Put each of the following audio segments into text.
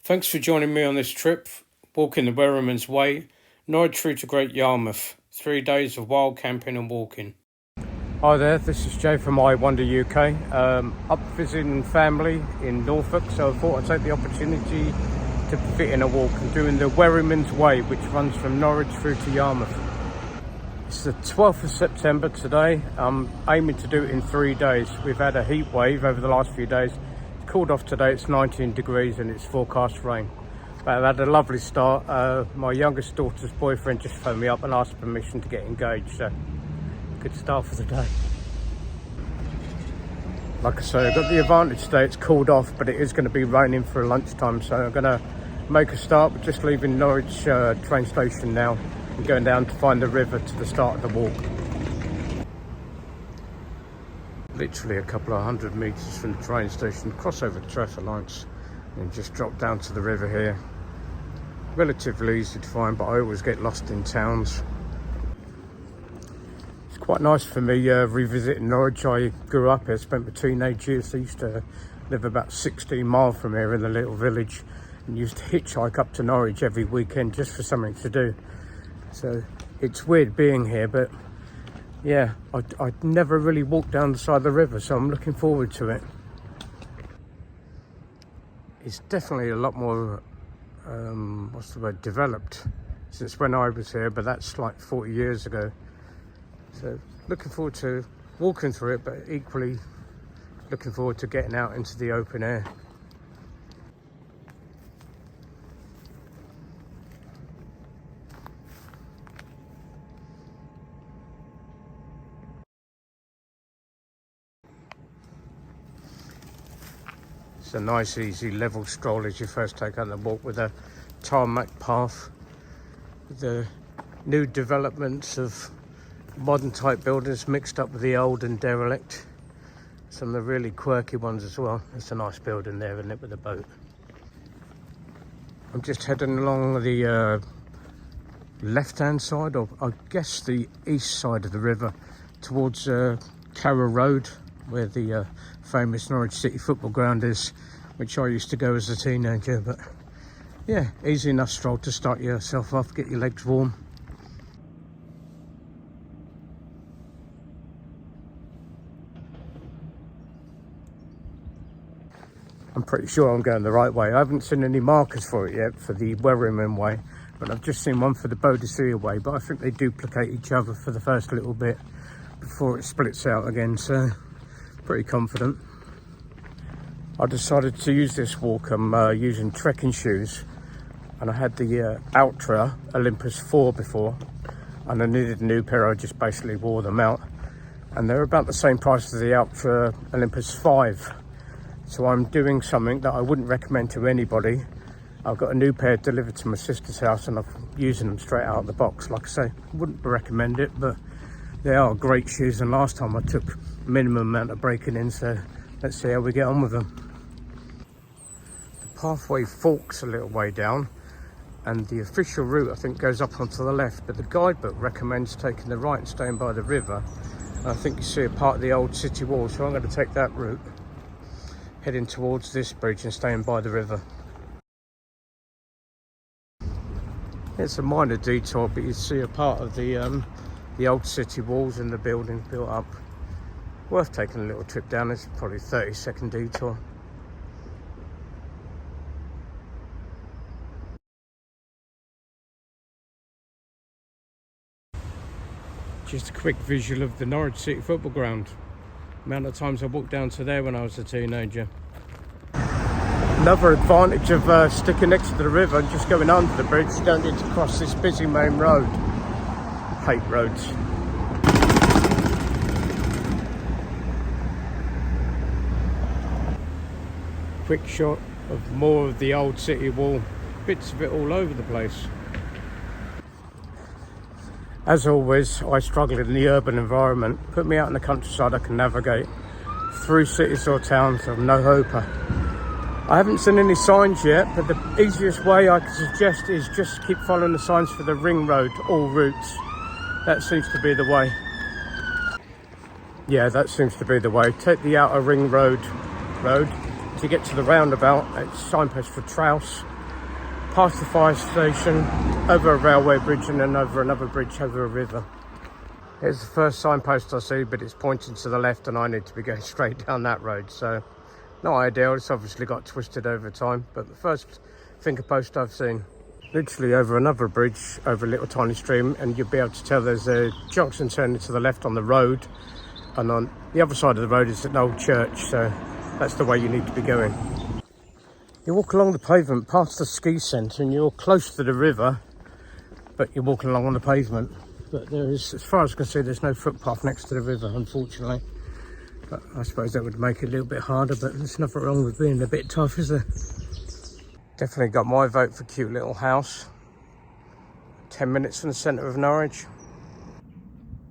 Thanks for joining me on this trip, walking the Wherryman's Way, Norwich through to Great Yarmouth. 3 days of wild camping and walking. Hi there, this is Jay from I Wonder UK. Up visiting family in Norfolk, so I thought I'd take the opportunity to fit in a walk and doing the Wherryman's Way, which runs from Norwich through to Yarmouth. It's the 12th of September today. I'm aiming to do it in 3 days. We've had a heat wave over the last few days. It's cooled off today, it's 19 degrees and it's forecast rain. But I've had a lovely start. My youngest daughter's boyfriend just phoned me up and asked permission to get engaged, so good start for the day. Like I say, I've got the advantage today, it's cooled off, but it is going to be raining for lunchtime, so I'm going to make a start. We're just leaving Norwich train station now and going down to find the river to the start of the walk. Literally a couple of 100 metres from the train station, cross over the traffic lights and just drop down to the river here. Relatively easy to find, but I always get lost in towns. It's quite nice for me revisiting Norwich. I grew up here, spent my teenage years. I used to live about 16 miles from here in a little village and used to hitchhike up to Norwich every weekend just for something to do. So it's weird being here, but yeah, I'd never really walked down the side of the river, so I'm looking forward to it. It's definitely a lot more, developed since when I was here, but that's like 40 years ago. So looking forward to walking through it, but equally looking forward to getting out into the open air. It's a nice, easy, level stroll as you first take out the walk with a tarmac path. The new developments of modern type buildings mixed up with the old and derelict. Some of the really quirky ones as well. It's a nice building there, isn't it, with a boat. I'm just heading along the left-hand side, or I guess the east side of the river, towards Carrow Road, where the famous Norwich City football ground is, which I used to go as a teenager. But yeah, easy enough stroll to start yourself off, get your legs warm. I'm pretty sure I'm going the right way. I haven't seen any markers for it yet for the Wherryman Way, but I've just seen one for the Boadicea Way, but I think they duplicate each other for the first little bit before it splits out again, so pretty confident. I decided to use this walk. I'm using trekking shoes, and I had the Ultra Olympus 4 before, and I needed a new pair. I just basically wore them out, and they're about the same price as the Ultra Olympus 5. So I'm doing something that I wouldn't recommend to anybody. I've got a new pair delivered to my sister's house, and I'm using them straight out of the box. Like I say, wouldn't recommend it, but they are great shoes, and last time I took minimum amount of braking in, so let's see how we get on with them. The pathway forks a little way down, and the official route I think goes up onto the left, but the guidebook recommends taking the right and staying by the river. And I think you see a part of the old city wall, so I'm going to take that route, heading towards this bridge and staying by the river. It's a minor detour, but you see a part of the old city walls and the buildings built up. Worth taking a little trip down. It's probably a 30-second detour. Just a quick visual of the Norwich City football ground. The amount of times I walked down to there when I was a teenager. Another advantage of sticking next to the river and just going under the bridge, you don't need to cross this busy main road. I hate roads. Quick shot of more of the old city wall, bits of it all over the place. As always, I struggle in the urban environment. Put me out in the countryside, I can navigate. Through cities or towns, I'm no hoper. I haven't seen any signs yet, but the easiest way I can suggest is just keep following the signs for the ring road, all routes. That seems to be the way. Yeah, that seems to be the way. Take the outer ring road to get to the roundabout. It's signpost for Trouse. past the fire station, over a railway bridge, and then over another bridge over a river. Here's the first signpost I see, but it's pointing to the left and I need to be going straight down that road, so not ideal. It's obviously got twisted over time, but the first finger post I've seen. Literally over another bridge, over a little tiny stream, and you'll be able to tell there's a junction turning to the left on the road, and on the other side of the road is an old church, so that's the way you need to be going. You walk along the pavement past the ski centre and you're close to the river, but you're walking along on the pavement. But there is, as far as I can see, there's no footpath next to the river, unfortunately. But I suppose that would make it a little bit harder, but there's nothing wrong with being a bit tough, is there? Definitely got my vote for cute little house. 10 minutes from the centre of Norwich.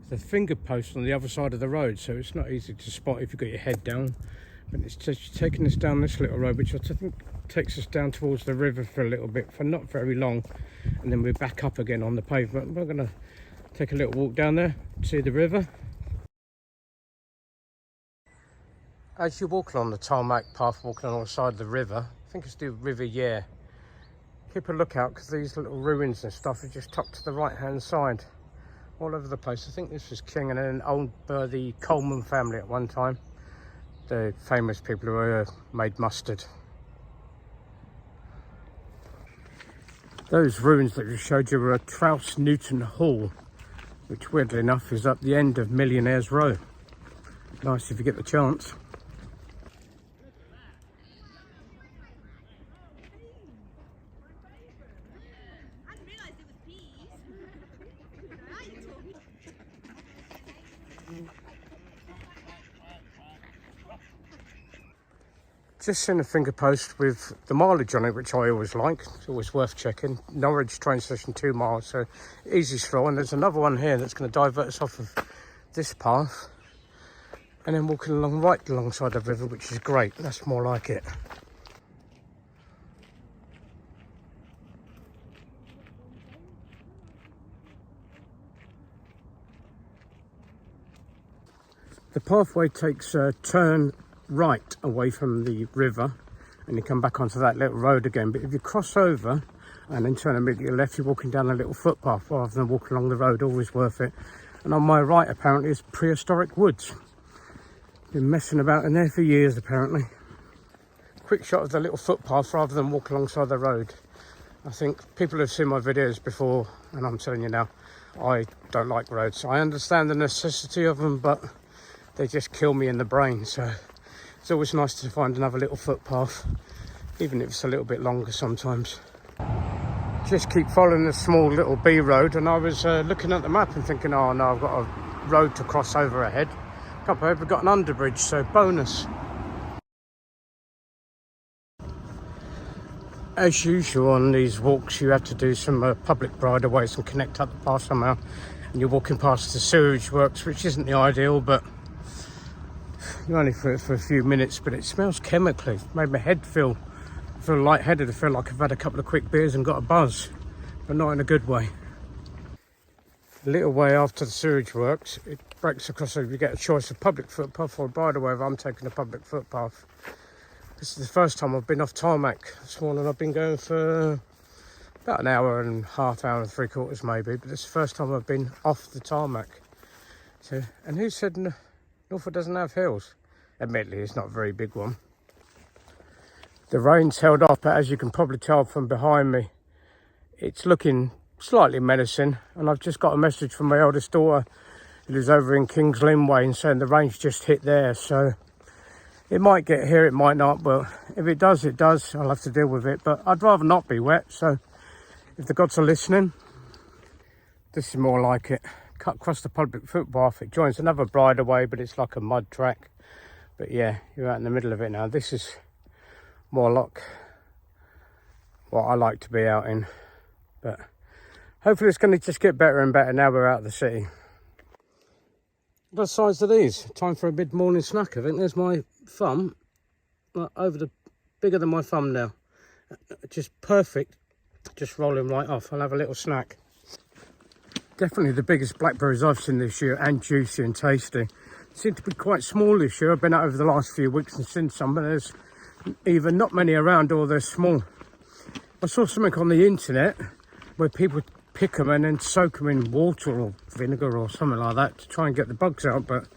The finger post on the other side of the road, so it's not easy to spot if you've got your head down. But it's just taking us down this little road, which I think takes us down towards the river for a little bit, for not very long. And then we're back up again on the pavement. We're going to take a little walk down there, see the river. As you walk along the tarmac path, walking along the side of the river, I think it's the River Yare. Keep a lookout, because these little ruins and stuff are just tucked to the right hand side, all over the place. I think this was King and then owned by the Coleman family at one time, the famous people who made mustard. Those ruins that you showed you were at Trouse Newton Hall, which weirdly enough is up the end of Millionaires Row. Nice if you get the chance. Just seen a finger post with the mileage on it, which I always like. It's always worth checking. Norwich train station, 2 miles, so easy stroll. And there's another one here that's going to divert us off of this path, and then walking along right alongside the river, which is great. That's more like it. The pathway takes a turn right away from the river, and you come back onto that little road again. But if you cross over and then turn immediately left, you're walking down a little footpath rather than walking along the road. Always worth it. And on my right apparently is prehistoric woods. Been messing about in there for years apparently. Quick shot of the little footpath rather than walk alongside the road. I think people have seen my videos before, and I'm telling you now, I don't like roads. I understand the necessity of them, but they just kill me in the brain. So it's always nice to find another little footpath, even if it's a little bit longer sometimes. Just keep following the small little B road, and I was looking at the map and thinking, oh no, I've got a road to cross over ahead. Can't believe we've got an underbridge, so bonus. As usual on these walks, you have to do some public bridleways and connect up the path somehow. And you're walking past the sewage works, which isn't the ideal, but you're only for a few minutes. But it smells chemically. It made my head feel lightheaded. I feel like I've had a couple of quick beers and got a buzz, but not in a good way. A little way after the sewage works, it breaks across, so you get a choice of public footpath or bridleway. If I'm taking a public footpath. This is the first time I've been off tarmac this morning. I've been going for about an hour and a half, hour and 3/4 maybe, but this is the first time I've been off the tarmac. So, and who said Norfolk doesn't have hills? Admittedly, it's not a very big one. The rain's held off, but as you can probably tell from behind me, it's looking slightly menacing. And I've just got a message from my eldest daughter, who lives over in Kings Lynn Way, and saying the rain's just hit there. So it might get here, it might not, but if it does, it does. I'll have to deal with it, but I'd rather not be wet. So if the gods are listening, this is more like it. Cut across the public footpath, it joins another bridleway, but it's like a mud track. But yeah, you're out in the middle of it now. This is more like what I like to be out in, but hopefully it's going to just get better and better now we're out of the city. What size are these? Time for a mid-morning snack. I think there's my thumb, bigger than my thumb now. Just perfect. Just roll them right off. I'll have a little snack. Definitely the biggest blackberries I've seen this year, and juicy and tasty. Seem to be quite small this year. I've been out over the last few weeks and seen some, but there's either not many around or they're small. I saw something on the internet where people pick them and then soak them in water or vinegar or something like that to try and get the bugs out, but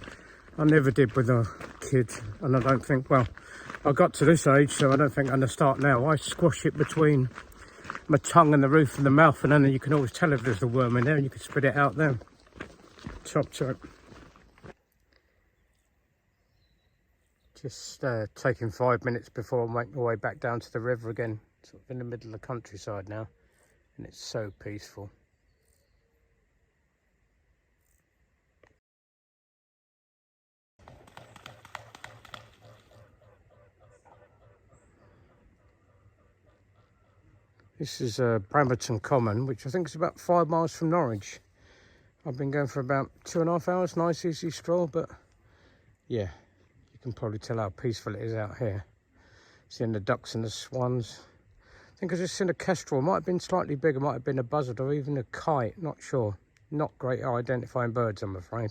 I never did with a kid, and I don't think, well, I got to this age, so I don't think I'm going to start now. I squash it between my tongue and the roof of the mouth, and then you can always tell if there's a worm in there, and you can spit it out then. Chop chop. Just taking 5 minutes before I make my way back down to the river again. Sort of in the middle of the countryside now, and it's so peaceful. This is Bramerton Common, which I think is about 5 miles from Norwich. I've been going for about 2.5 hours, nice easy stroll, but yeah, you can probably tell how peaceful it is out here. Seeing the ducks and the swans. I think I just seen a kestrel, might have been slightly bigger, might have been a buzzard or even a kite, not sure. Not great at identifying birds, I'm afraid,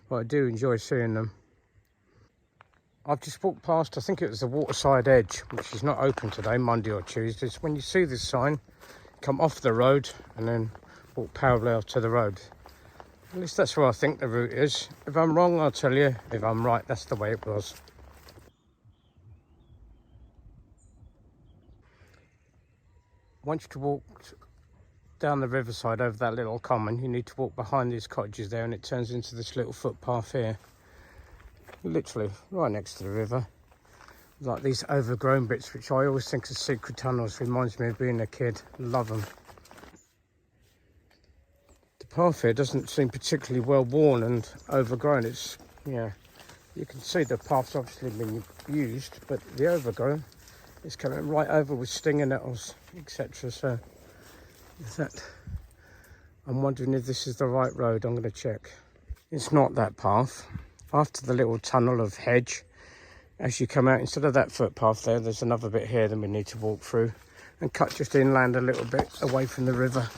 but I do enjoy seeing them. I've just walked past, I think it was the waterside edge, which is not open today, Monday or Tuesday. So when you see this sign, come off the road and then walk parallel to the road. At least that's where I think the route is. If I'm wrong, I'll tell you. If I'm right, that's the way it was. Once you walk down the riverside over that little common, you need to walk behind these cottages there, and it turns into this little footpath here. Literally right next to the river. Like these overgrown bits, which I always think are secret tunnels. Reminds me of being a kid. Love them. The path here doesn't seem particularly well worn and overgrown. It's, yeah, you can see the path's obviously been used, but the overgrown is coming right over with stinger nettles, etc. So is that, I'm wondering if this is the right road. I'm going to check. It's not that path. After the little tunnel of hedge, as you come out, instead of that footpath there, there's another bit here that we need to walk through and cut just inland a little bit away from the river.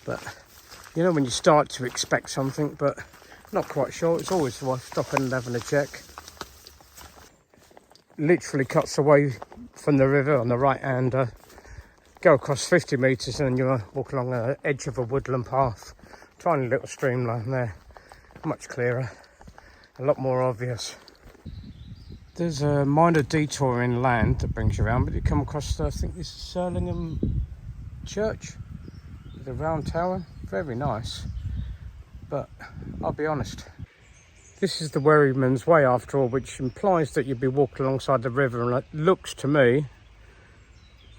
But you know when you start to expect something but not quite sure, it's always worth stopping and having a check. Literally cuts away from the river on the right hand, go across 50 metres and you walk along the edge of a woodland path. Tiny little streamline there, much clearer, a lot more obvious. There's a minor detour inland that brings you around, but you come across, I think this is Surlingham Church with a round tower. Very nice, but I'll be honest, this is the Wherryman's Way after all, which implies that you'd be walking alongside the river, and it looks to me,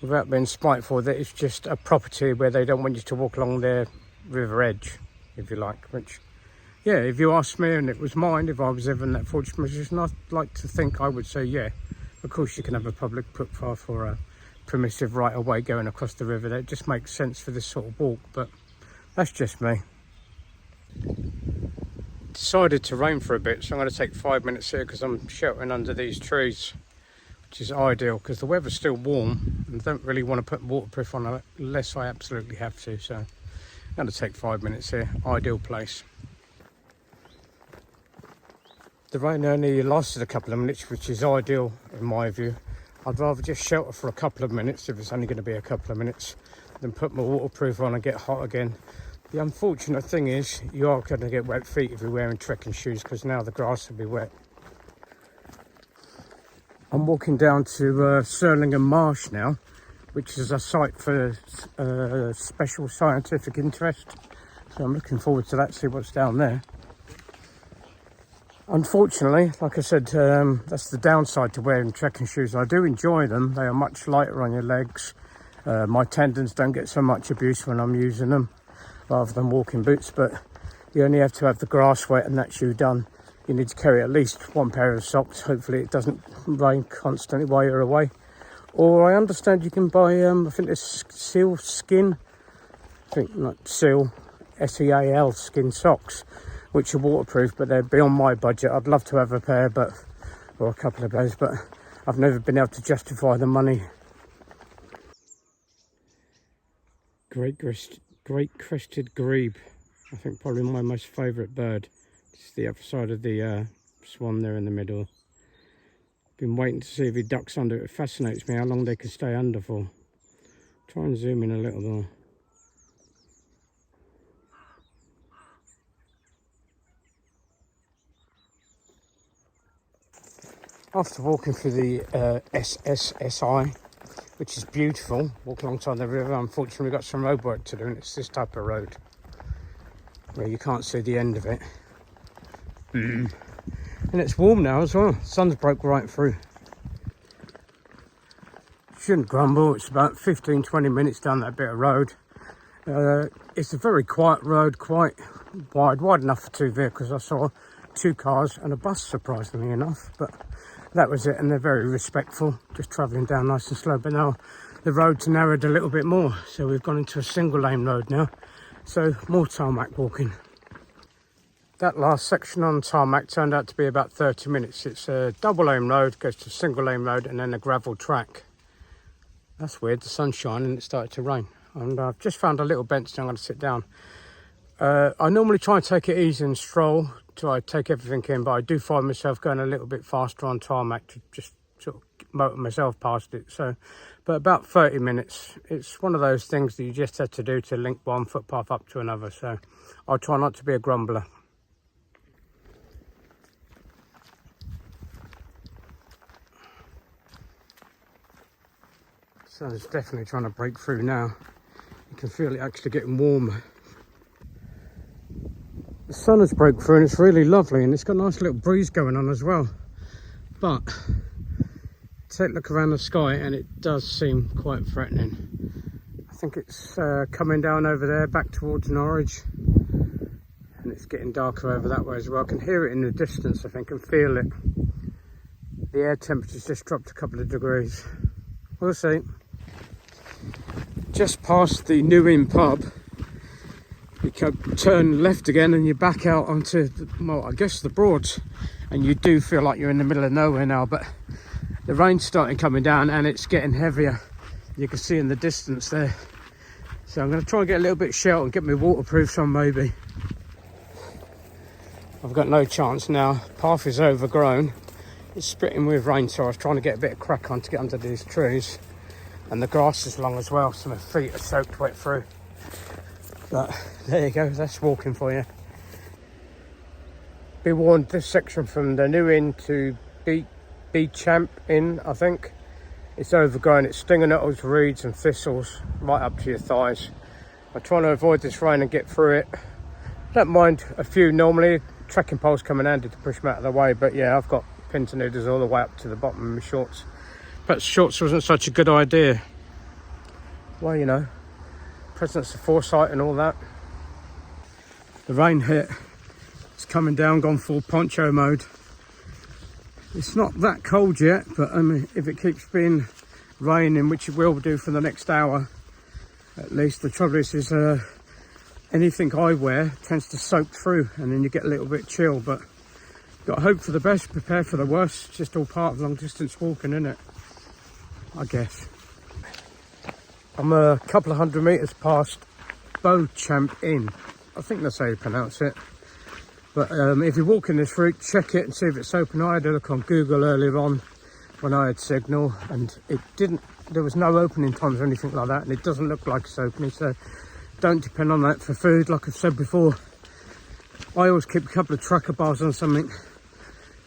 without being spiteful, that it's just a property where they don't want you to walk along their river edge, if you like, which, yeah, if you asked me and it was mine, if I was ever in that fortunate position, I'd like to think I would say, yeah, of course you can have a public footpath or a permissive right of way going across the river. That just makes sense for this sort of walk, but that's just me. Decided to rain for a bit, so I'm going to take 5 minutes here because I'm sheltering under these trees, which is ideal because the weather's still warm and I don't really want to put waterproof on unless I absolutely have to. So I'm going to take 5 minutes here. Ideal place. The rain only lasted a couple of minutes, which is ideal in my view. I'd rather just shelter for a couple of minutes, if it's only going to be a couple of minutes, than put my waterproof on and get hot again. The unfortunate thing is you are going to get wet feet if you're wearing trekking shoes, because now the grass will be wet. I'm walking down to Surlingham Marsh now, which is a site for special scientific interest. So I'm looking forward to that, see what's down there. Unfortunately, like I said, that's the downside to wearing trekking shoes. I do enjoy them. They are much lighter on your legs. My tendons don't get so much abuse when I'm using them, rather than walking boots, but you only have to have the grass wet and that shoe done. You need to carry at least one pair of socks. Hopefully it doesn't rain constantly while you're away. Or I understand you can buy, I think it's seal skin, I think like seal, S-E-A-L skin socks, which are waterproof, but they're beyond my budget. I'd love to have a pair, or a couple of those, but I've never been able to justify the money. Great crested grebe, I think probably my most favourite bird. It's the other side of the swan there in the middle. Been waiting to see if he ducks under. It fascinates me how long they can stay under for. Try and zoom in a little more. After walking through the S.S.S.I, which is beautiful, walk alongside the river, unfortunately we've got some road work to do, and it's this type of road where you can't see the end of it. And it's warm now as well, sun's broke right through. Shouldn't grumble, it's about 15-20 minutes down that bit of road. It's a very quiet road, quite wide enough for 2 vehicles. I saw 2 cars and a bus, surprisingly enough, but that was it, and they're very respectful, just travelling down nice and slow. But now the road's narrowed a little bit more, so we've gone into a single lane road now, so more tarmac walking. That last section on tarmac turned out to be about 30 minutes. It's a double lane road, goes to a single lane road, and then a gravel track. That's weird, the sun's shining and it started to rain. And I've just found a little bench, so I'm going to sit down. I normally try and take it easy and stroll till I take everything in, but I do find myself going a little bit faster on tarmac to just sort of motor myself past it. So, but about 30 minutes. It's one of those things that you just have to do to link one footpath up to another. So I'll try not to be a grumbler. So it's definitely trying to break through now. You can feel it actually getting warmer. The sun has broke through and it's really lovely, and it's got a nice little breeze going on as well. But take a look around the sky and it does seem quite threatening. I think it's coming down over there back towards Norwich, and it's getting darker over that way as well. I can hear it in the distance, I think, and feel it. The air temperature's just dropped a couple of degrees. We'll see. Just past the New Inn pub, you can turn left again and you're back out onto, well, I guess the Broads, and you do feel like you're in the middle of nowhere now. But the rain's starting coming down and it's getting heavier. You can see in the distance there. So I'm going to try and get a little bit sheltered and get my waterproofs on maybe. I've got no chance now. Path is overgrown. It's spitting with rain, so I was trying to get a bit of crack on to get under these trees. And the grass is long as well, so my feet are soaked wet through. But there you go, that's walking for you. Be warned, this section from the New Inn to Champ Inn, I think, it's overgrown. It's stinging nettles, reeds and thistles right up to your thighs. I'm trying to avoid this rain and get through it. Don't mind a few normally. Trekking poles come in handy to push them out of the way, but yeah, I've got pins and needles all the way up to the bottom of my shorts. Perhaps shorts wasn't such a good idea. Well, you know, presence of foresight and all that. The rain hit. It's coming down, gone full poncho mode. It's not that cold yet, but I mean, if it keeps being raining, which it will do for the next hour, at least, the trouble is anything I wear tends to soak through, and then you get a little bit chill. But got to hope for the best, prepare for the worst. It's just all part of long distance walking, isn't it? I guess. I'm a couple of 100 metres past Champ Inn. I think that's how you pronounce it. But if you're walking this route, check it and see if it's open. I had a look on Google earlier on when I had signal, and it didn't. There was no opening times or anything like that, and it doesn't look like it's opening. So don't depend on that for food. Like I've said before, I always keep a couple of tracker bars on something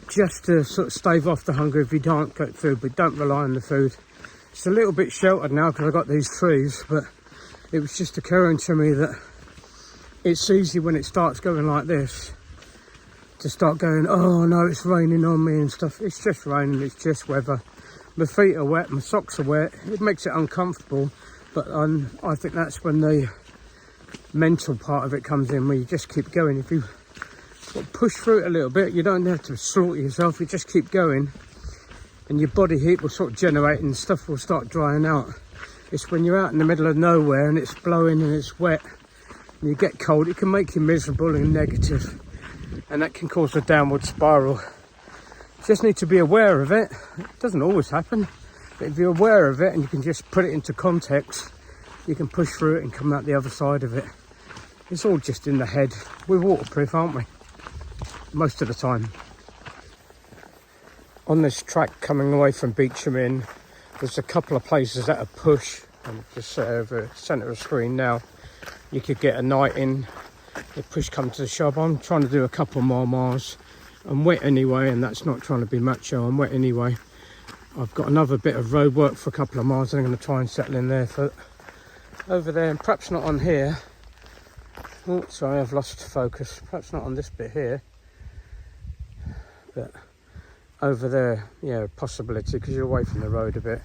just to sort of stave off the hunger if you can't get food, but don't rely on the food. It's a little bit sheltered now because I've got these trees, but it was just occurring to me that it's easy when it starts going like this to start going, oh no, it's raining on me and stuff. It's just raining, it's just weather. My feet are wet, my socks are wet. It makes it uncomfortable, but I think that's when the mental part of it comes in, where you just keep going. If you push through it a little bit, you don't have to slaughter yourself, you just keep going, and your body heat will sort of generate and stuff will start drying out. It's when you're out in the middle of nowhere and it's blowing and it's wet and you get cold, it can make you miserable and negative, and that can cause a downward spiral. Just need to be aware of it. It doesn't always happen, but if you're aware of it and you can just put it into context, you can push through it and come out the other side of it. It's all just in the head. We're waterproof, aren't we? Most of the time. On this track coming away from Beecham Inn, there's a couple of places that are push and just set over centre of screen now. You could get a night in if push come to the shove. I'm trying to do a couple more miles. I'm wet anyway, and that's not trying to be macho. I'm wet anyway. I've got another bit of road work for a couple of miles, and I'm going to try and settle in there for over there, and perhaps not on here. Oh, sorry, I've lost focus. Perhaps not on this bit here, but over there, yeah, possibility, because you're away from the road a bit.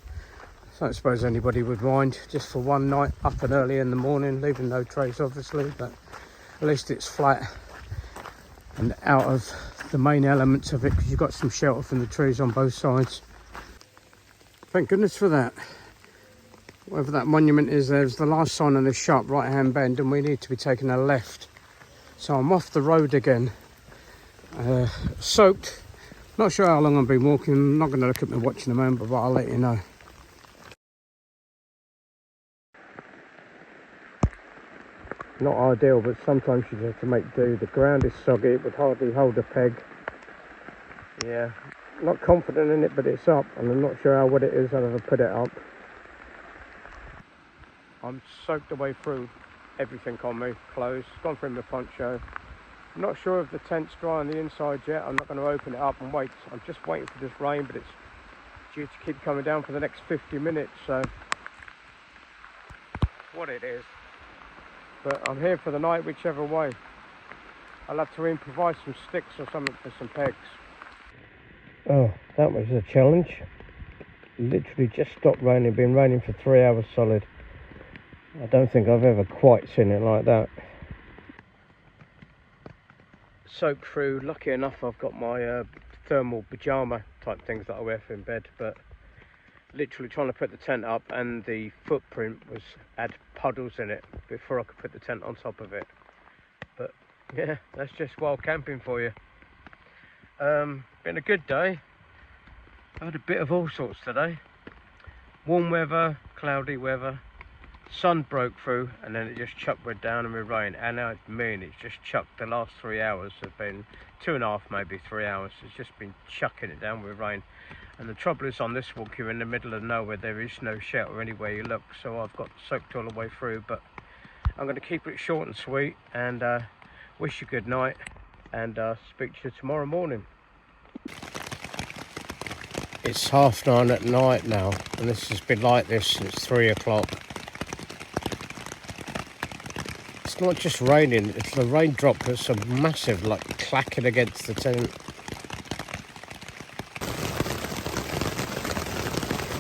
So I don't suppose anybody would mind just for one night, up and early in the morning, leaving no trace obviously, but at least it's flat and out of the main elements of it, because you've got some shelter from the trees on both sides. Thank goodness for that. Whatever that monument is, there's the last sign on this sharp right hand bend, and we need to be taking a left. So I'm off the road again, soaked. Not sure how long I've been walking. I'm not going to look at my watch in a moment, but I'll let you know. Not ideal, but sometimes you have to make do. The ground is soggy, it would hardly hold a peg. Yeah, not confident in it, but it's up, and I'm not sure how wet it is. I'll ever put it up. I'm soaked away through everything on me, clothes, gone through my poncho. I'm not sure if the tent's dry on the inside yet. I'm not going to open it up and wait. I'm just waiting for this rain, but it's due to keep coming down for the next 50 minutes, so what it is. But I'm here for the night whichever way. I'll have to improvise some sticks or something for some pegs. Oh, that was a challenge. Literally just stopped raining. Been raining for 3 hours solid. I don't think I've ever quite seen it like that. Soaked through. Lucky enough I've got my thermal pyjama type things that I wear for in bed, but literally trying to put the tent up, and the footprint had puddles in it before I could put the tent on top of it. But yeah, that's just wild camping for you. Been a good day. I had a bit of all sorts today. Warm weather, cloudy weather, sun broke through, and then it just chucked right down and with rain. And now it's just chucked. The last 3 hours have been 2.5, maybe 3 hours. It's just been chucking it down with rain. And the trouble is, on this walk, you're in the middle of nowhere. There is no shelter anywhere you look, so I've got soaked all the way through. But I'm going to keep it short and sweet, and wish you good night, and speak to you tomorrow morning. It's 9:30 at night now, and this has been like this since 3 o'clock. It's not just raining, it's the raindrop that's a massive, like, clacking against the tent.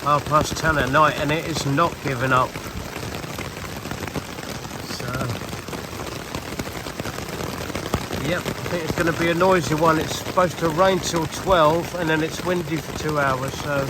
10:30 at night, and it is not giving up. So, yep, I think it's going to be a noisy one. It's supposed to rain till 12, and then it's windy for 2 hours, so